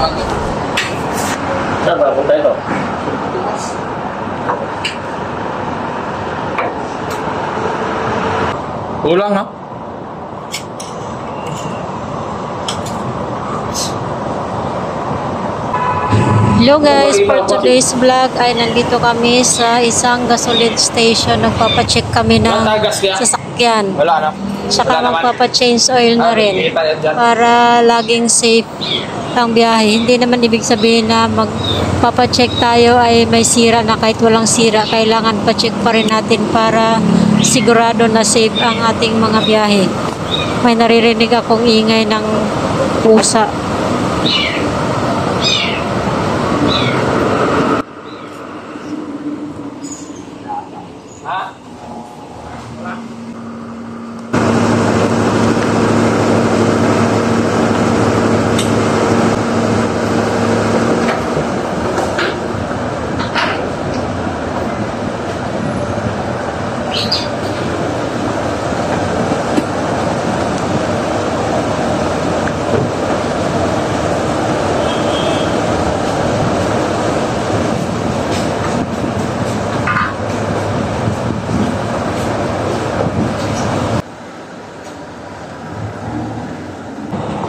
Saan ba? Punta ito. Kulang ha? Hello guys, for today's vlog ay nandito kami sa isang gasoline station. Nagpapacheck kami ng sasakyan. Wala na. Saka magpapa-change oil na rin para laging safe ang biyahe. Hindi naman ibig sabihin na magpapacheck tayo ay may sira na. Kahit walang sira, kailangan pa-check pa rin natin para sigurado na safe ang ating mga biyahe. May naririnig akong ingay ng pusa.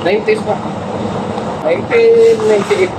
'90s pa. 1998.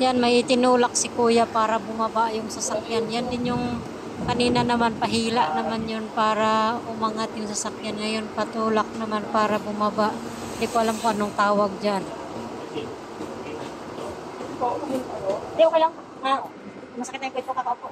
Yan, may itinulak si kuya para bumaba yung sasakyan. Yan din yung kanina naman, pahila naman yun para umangat yung sasakyan. Ngayon, patulak naman para bumaba. Hindi ko alam kung anong tawag dyan. Hindi, okay lang. Masakit na yung kwento kakaupo.